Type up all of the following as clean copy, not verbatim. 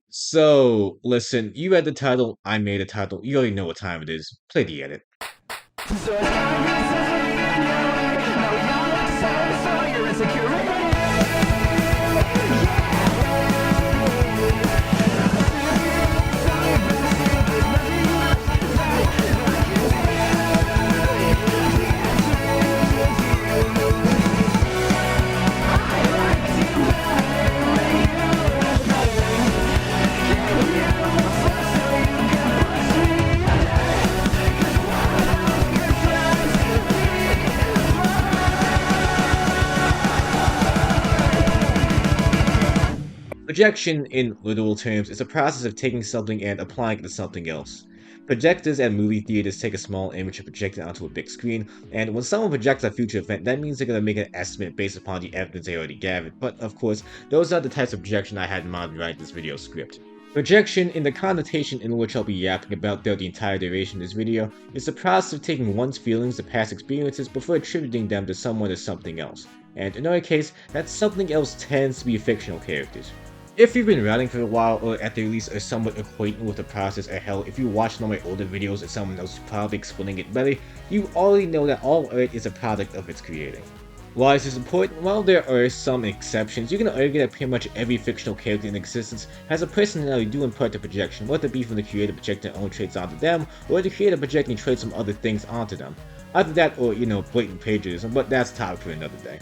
So, listen, you read the title, I made a title, you already know what time it is. Play the edit. Projection, in literal terms, is a process of taking something and applying it to something else. Projectors at movie theaters take a small image and project it onto a big screen, and when someone projects a future event, that means they're going to make an estimate based upon the evidence they already gathered. But of course, those are the types of projection I had in mind when writing this video script. Projection, in the connotation in which I'll be yapping about throughout the entire duration of this video, is the process of taking one's feelings or past experiences before attributing them to someone or something else. And in our case, that something else tends to be fictional characters. If you've been writing for a while, or at the least are somewhat acquainted with the process, or hell, if you watched one of my older videos or someone else probably explaining it better, you already know that all art is a product of its creating. Why is this important? While there are some exceptions, you can argue that pretty much every fictional character in existence has a personality due in part to projection, whether it be from the creator projecting their own traits onto them, or the creator projecting traits from other things onto them. Either that or, blatant plagiarism, but that's a topic for another day.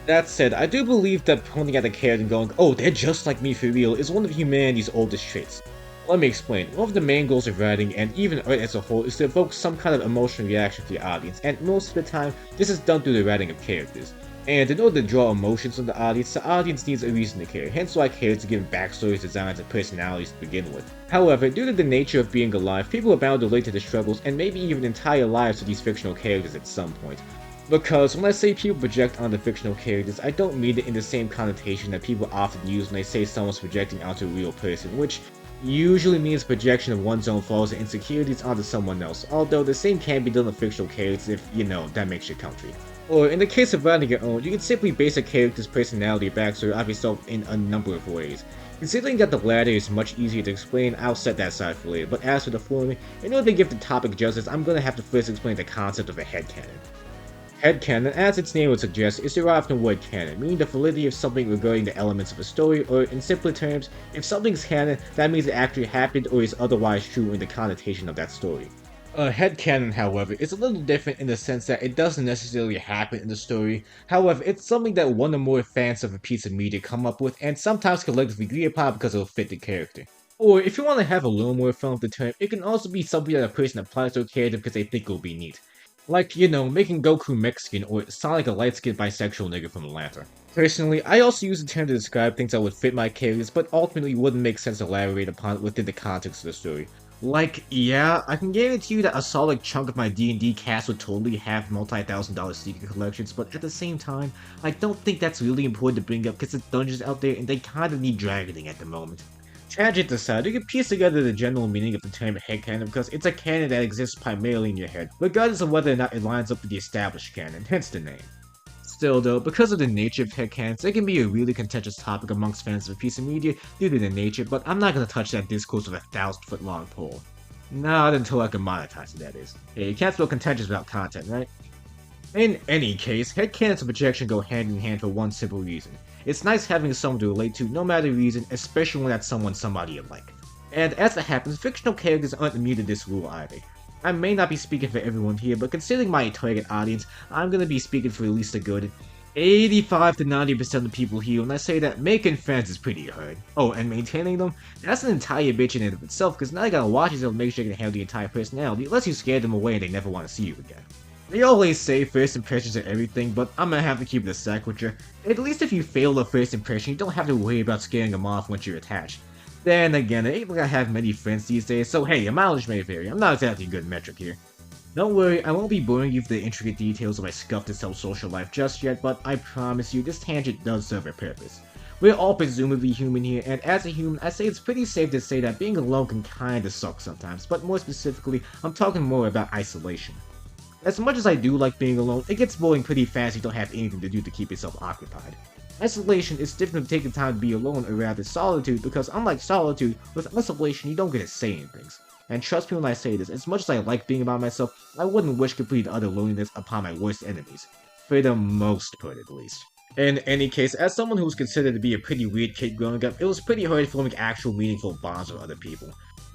That said, I do believe that pointing at a character and going, "Oh, they're just like me for real," is one of humanity's oldest traits. Let me explain. One of the main goals of writing, and even art as a whole, is to evoke some kind of emotional reaction to the audience, and most of the time, this is done through the writing of characters. And in order to draw emotions from the audience needs a reason to care, hence why characters are given backstories, designs, and personalities to begin with. However, due to the nature of being alive, people are bound to relate to the struggles, and maybe even entire lives of these fictional characters at some point. Because when I say people project onto fictional characters, I don't mean it in the same connotation that people often use when they say someone's projecting onto a real person, which usually means projection of one's own flaws and insecurities onto someone else, although the same can be done with fictional characters if, that makes your country. Or in the case of writing your own, you can simply base a character's personality or backstory off yourself in a number of ways. Considering that the latter is much easier to explain, I'll set that aside for later, but as for the former, in order to give the topic justice, I'm going to have to first explain the concept of a headcanon. Headcanon, as its name would suggest, is derived from the word canon, meaning the validity of something regarding the elements of a story, or in simpler terms, if something's canon, that means it actually happened or is otherwise true in the connotation of that story. A headcanon, however, is a little different in the sense that it doesn't necessarily happen in the story. However, it's something that one or more fans of a piece of media come up with and sometimes collectively agree upon because it'll fit the character. Or if you want to have a little more fun with the term, it can also be something that a person applies to a character because they think it'll be neat. Like, making Goku Mexican or Sonic a light-skinned bisexual nigga from Atlanta. Personally, I also use the term to describe things that would fit my characters, but ultimately wouldn't make sense to elaborate upon it within the context of the story. Like, yeah, I can guarantee you that a solid chunk of my D&D cast would totally have multi-$1,000 secret collections, but at the same time, I don't think that's really important to bring up because there's dungeons out there and they kinda need dragoning at the moment. Tangent aside, you can piece together the general meaning of the term headcanon because it's a canon that exists primarily in your head, regardless of whether or not it lines up with the established canon, hence the name. Still though, because of the nature of headcanons, it can be a really contentious topic amongst fans of a piece of media due to the nature, but I'm not gonna touch that discourse with a 1,000-foot long pole. Not until I can monetize it, that is. Hey, you can't feel contentious about content, right? In any case, headcanons and projection go hand in hand for one simple reason. It's nice having someone to relate to, no matter the reason, especially when that's someone somebody you like. And as it happens, fictional characters aren't immune to this rule either. I may not be speaking for everyone here, but considering my target audience, I'm gonna be speaking for at least a good 85 to 90% of the people here when I say that making friends is pretty hard. Oh, and maintaining them? That's an entire bitch in and of itself, because now you gotta watch yourself to make sure you can handle the entire personality, unless you scare them away and they never want to see you again. They always say first impressions are everything, but I'm gonna have to keep it a sec with you. At least if you fail the first impression, you don't have to worry about scaring them off once you're attached. Then again, I ain't like I have many friends these days, so hey, your mileage may vary. I'm not exactly a good metric here. Don't worry, I won't be boring you with the intricate details of my scuffed and self-social life just yet, but I promise you, this tangent does serve a purpose. We're all presumably human here, and as a human, I say it's pretty safe to say that being alone can kinda suck sometimes, but more specifically, I'm talking more about isolation. As much as I do like being alone, it gets boring pretty fast if you don't have anything to do to keep yourself occupied. Isolation is different from taking time to be alone, or rather solitude, because unlike solitude, with isolation you don't get to say anything. And trust me when I say this, as much as I like being by myself, I wouldn't wish complete utter loneliness upon my worst enemies. For the most part, at least. In any case, as someone who was considered to be a pretty weird kid growing up, it was pretty hard forming actual meaningful bonds with other people.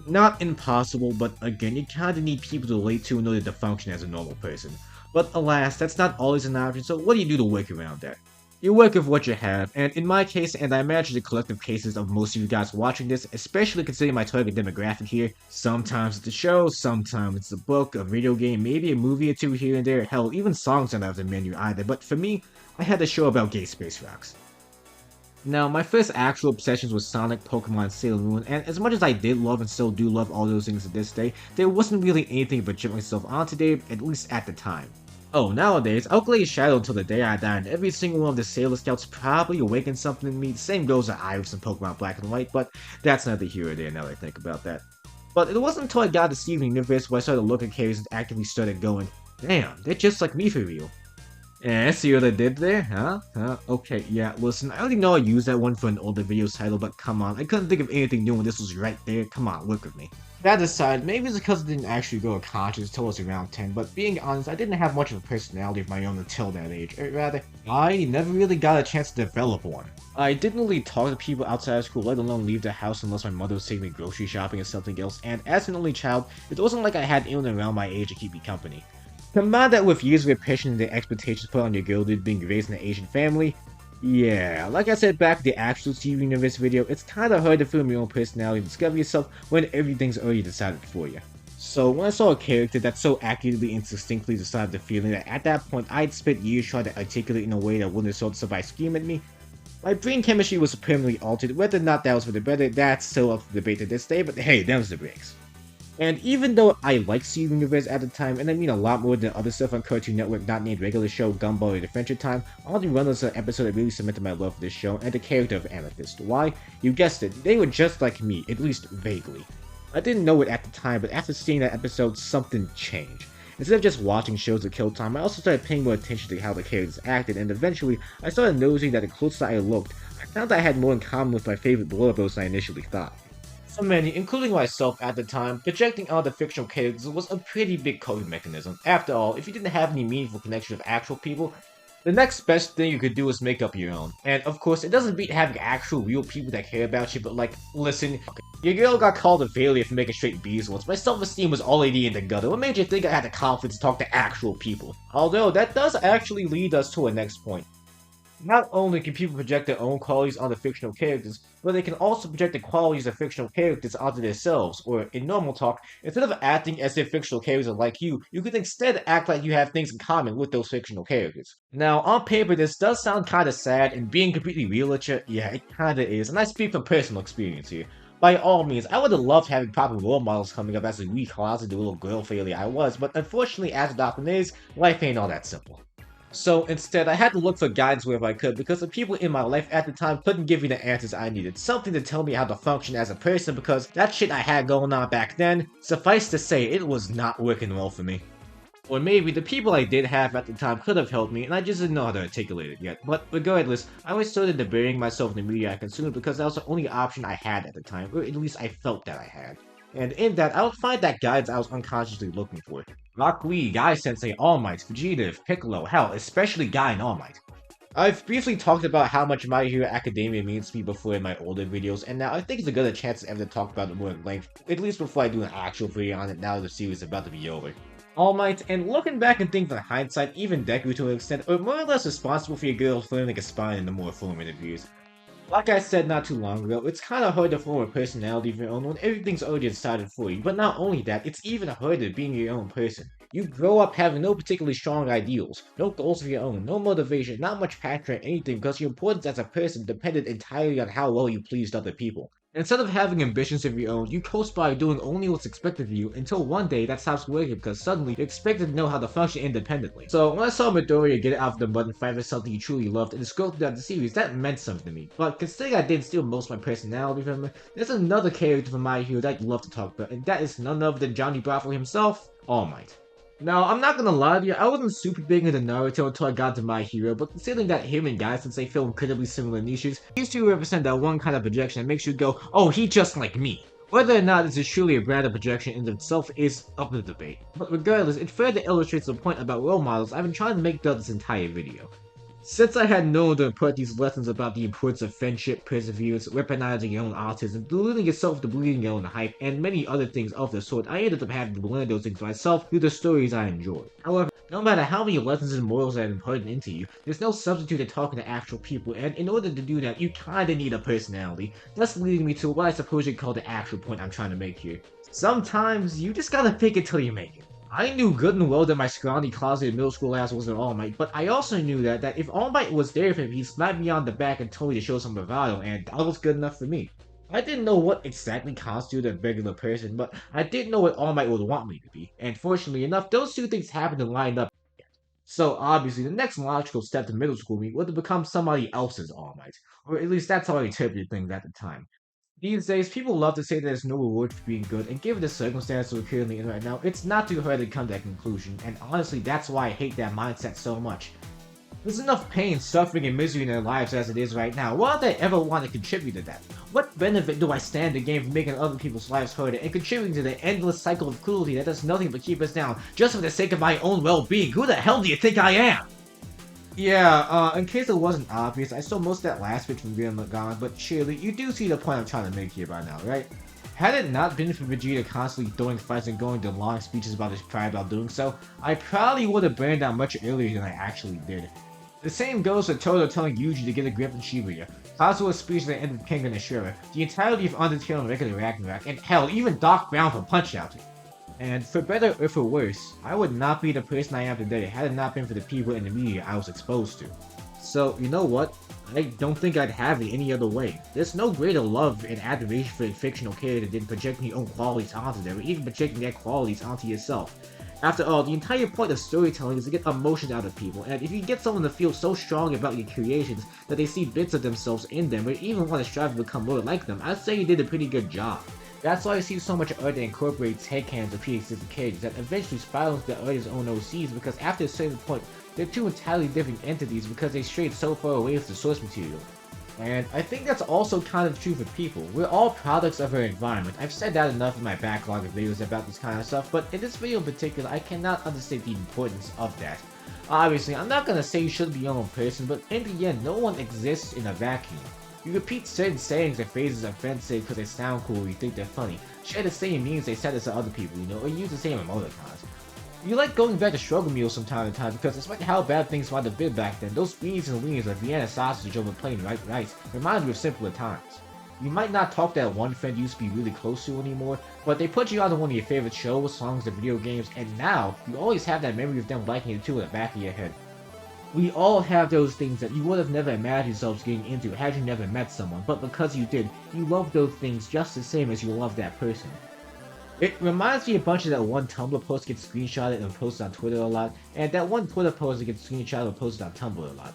Not impossible, but again, you kinda need people to relate to in order to function as a normal person. But alas, that's not always an option, so what do you do to work around that? You work with what you have, and in my case, and I imagine the collective cases of most of you guys watching this, especially considering my target demographic here, sometimes it's a show, sometimes it's a book, a video game, maybe a movie or two here and there, hell, even songs are not on the menu either, but for me, I had a show about gay space rocks. Now, my first actual obsessions was Sonic, Pokemon, Sailor Moon, and as much as I did love and still do love all those things to this day, there wasn't really anything but put myself onto them, at least at the time. Oh, nowadays, I'll play Shadow until the day I die, and every single one of the Sailor Scouts probably awakened something in me. The same goes to Iris and Pokemon Black and White, but that's neither here or there now that I think about that. But it wasn't until I got to Steven Universe where I started looking at characters and actively started going, damn, they're just like me for real. Eh, see what I did there, huh? Okay, yeah, listen, I already know I used that one for an older video's title, but come on, I couldn't think of anything new when this was right there. Come on, work with me. That aside, maybe it's because I didn't actually grow a conscience until I was around 10, but being honest, I didn't have much of a personality of my own until that age, or rather, I never really got a chance to develop one. I didn't really talk to people outside of school, let alone leave the house unless my mother was taking me grocery shopping or something else, and as an only child, it wasn't like I had anyone around my age to keep me company. Combine that with years of repression and the expectations put on your girl dude being raised in an Asian family, yeah, like I said back in the actual Steven Universe video, it's kinda hard to film your own personality and discover yourself when everything's already decided for you. So when I saw a character that so accurately and succinctly described the feeling that at that point I'd spent years trying to articulate in a way that wouldn't result in somebody scream at me, my brain chemistry was permanently altered. Whether or not that was for the better, that's still up for debate to this day, but hey, them's the breaks. And even though I liked Steven Universe at the time, and I mean a lot more than other stuff on Cartoon Network not named Regular Show, Gumball, or Adventure Time, all the runners of the episode that really cemented my love for this show and the character of Amethyst. Why? You guessed it, they were just like me, at least vaguely. I didn't know it at the time, but after seeing that episode, something changed. Instead of just watching shows to kill time, I also started paying more attention to how the characters acted, and eventually, I started noticing that the closer I looked, I found that I had more in common with my favorite Blurbo's than I initially thought. For many, including myself at the time, projecting onto fictional characters was a pretty big coping mechanism. After all, if you didn't have any meaningful connection with actual people, the next best thing you could do is make up your own. And of course, it doesn't beat having actual real people that care about you, but like, listen, your girl got called a failure for making straight B's once. My self-esteem was already in the gutter. What made you think I had the confidence to talk to actual people? Although, that does actually lead us to a next point. Not only can people project their own qualities onto fictional characters, but they can also project the qualities of fictional characters onto themselves, or in normal talk, instead of acting as if fictional characters are like you could instead act like you have things in common with those fictional characters. Now, on paper this does sound kinda sad, and being completely real with you, yeah, it kinda is, and I speak from personal experience here. By all means, I would have loved having proper role models coming up as a wee closeted little girl failure I was, but unfortunately, as it often is, life ain't all that simple. So instead, I had to look for guidance wherever I could because the people in my life at the time couldn't give me the answers I needed. Something to tell me how to function as a person because that shit I had going on back then, suffice to say, it was not working well for me. Or maybe the people I did have at the time could have helped me and I just didn't know how to articulate it yet. But regardless, I always started to burying myself in the media I consumed because that was the only option I had at the time, or at least I felt that I had. And in that, I would find that guidance I was unconsciously looking for. Rock Lee, Guy Sensei, All Might, Vegeta, Piccolo, hell, especially Guy and All Might. I've briefly talked about how much My Hero Academia means to me before in my older videos, and now I think it's a good chance ever to talk about it more in length, at least before I do an actual video on it now that the series is about to be over. All Might, and looking back and thinking in hindsight, even Deku to an extent, are more or less responsible for your girl's learning a spine in the more formative years. Like I said not too long ago, it's kinda hard to form a personality of your own when everything's already decided for you, but not only that, it's even harder being your own person. You grow up having no particularly strong ideals, no goals of your own, no motivation, not much passion or anything because your importance as a person depended entirely on how well you pleased other people. Instead of having ambitions of your own, you coast by doing only what's expected of you until one day that stops working because suddenly you're expected to know how to function independently. So when I saw Midoriya get out of the mud and fight for something he truly loved and scroll throughout the series, that meant something to me. But considering I didn't steal most of my personality from him, there's another character from My Hero that I'd love to talk about, and that is none other than Johnny Bravo himself, All Might. Now, I'm not gonna lie to you, I wasn't super big into Naruto until I got to My Hero, but considering that him and Guy, since they feel incredibly similar niches, these two represent that one kind of projection that makes you go, oh, he just like me. Whether or not this is truly a brand of projection in itself is up for debate. But regardless, it further illustrates the point about role models I've been trying to make throughout this entire video. Since I had known to impart these lessons about the importance of friendship, perseverance, recognizing your own autism, deluding yourself to believing your own hype, and many other things of the sort, I ended up having to learn those things myself through the stories I enjoyed. However, no matter how many lessons and morals I've imparted into you, there's no substitute to talking to actual people, and in order to do that, you kinda need a personality. Thus leading me to what I suppose you'd call the actual point I'm trying to make here. Sometimes, you just gotta fake it till you make it. I knew good and well that my scrawny closeted middle school ass wasn't All Might, but I also knew that if All Might was there for him, he'd slap me on the back and told me to show some bravado, and that was good enough for me. I didn't know what exactly constituted a regular person, but I did know what All Might would want me to be, and fortunately enough, those two things happened to line up. So obviously, the next logical step to middle school me was to become somebody else's All Might, or at least that's how I interpreted things at the time. These days, people love to say there's no reward for being good, and given the circumstances we're currently in right now, it's not too hard to come to that conclusion, and honestly, that's why I hate that mindset so much. There's enough pain, suffering, and misery in their lives as it is right now. Why would I ever want to contribute to that? What benefit do I stand to gain from making other people's lives harder and contributing to the endless cycle of cruelty that does nothing but keep us down, just for the sake of my own well-being? Who the hell do you think I am? Yeah, in case it wasn't obvious, I stole most of that last bit from Gurren Lagann, but surely you do see the point I'm trying to make here by now, right? Had it not been for Vegeta constantly throwing fights and going to long speeches about his pride while doing so, I probably would have burned out much earlier than I actually did. The same goes for Toto telling Yuji to get a grip on Shibuya, Kazuha's speech at the end of Kengan Ashura, the entirety of Undertale and regular Ragnarok, and hell, even Doc Brown from Punch-Out! And for better or for worse, I would not be the person I am today had it not been for the people in the media I was exposed to. So, you know what? I don't think I'd have it any other way. There's no greater love and admiration for a fictional character than projecting your own qualities onto them, or even projecting their qualities onto yourself. After all, the entire point of storytelling is to get emotions out of people, and if you get someone to feel so strong about your creations that they see bits of themselves in them, or even want to strive to become more like them, I'd say you did a pretty good job. That's why I see so much art that incorporates headcanons of pre-existing characters that eventually spiral into the artist's own OCs, because after a certain point, they're two entirely different entities because they strayed so far away from the source material. And I think that's also kind of true for people. We're all products of our environment. I've said that enough in my backlog of videos about this kind of stuff, but in this video in particular, I cannot understate the importance of that. Obviously, I'm not gonna say you should be your own person, but in the end, no one exists in a vacuum. You repeat certain sayings or phrases that friends say because they sound cool or you think they're funny, share the same memes they said to other people, you know, or use the same emoticons. You like going back to struggle meals from time to time because despite how bad things might have been back then, those beans and wings of Vienna sausage over plain white rice remind you of simpler times. You might not talk to that one friend you used to be really close to anymore, but they put you on one of your favorite shows, songs, or video games, and now you always have that memory of them liking it too in the back of your head. We all have those things that you would have never imagined yourselves getting into had you never met someone, but because you did, you love those things just the same as you love that person. It reminds me a bunch of that one Tumblr post gets screenshotted and posted on Twitter a lot, and that one Twitter post that gets screenshotted and posted on Tumblr a lot.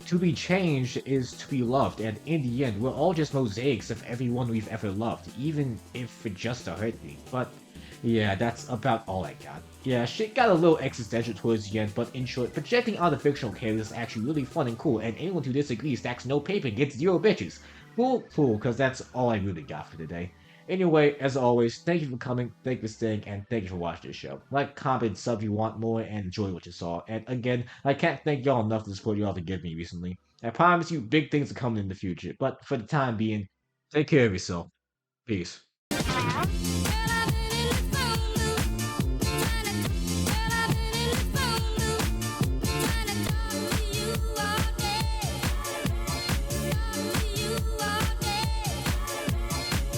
To be changed is to be loved, and in the end, we're all just mosaics of everyone we've ever loved, even if it just hurt me. But yeah, that's about all I got. Yeah, shit got a little existential towards the end, but in short, projecting out the fictional characters is actually really fun and cool, and anyone who disagrees stacks no paper and gets 0 bitches. Cool, cause that's all I really got for today. Anyway, as always, thank you for coming, thank you for staying, and thank you for watching this show. Like, comment, sub if you want more, and enjoy what you saw. And again, I can't thank y'all enough for the support y'all have given me recently. I promise you big things are coming in the future, but for the time being, take care of yourself. Peace.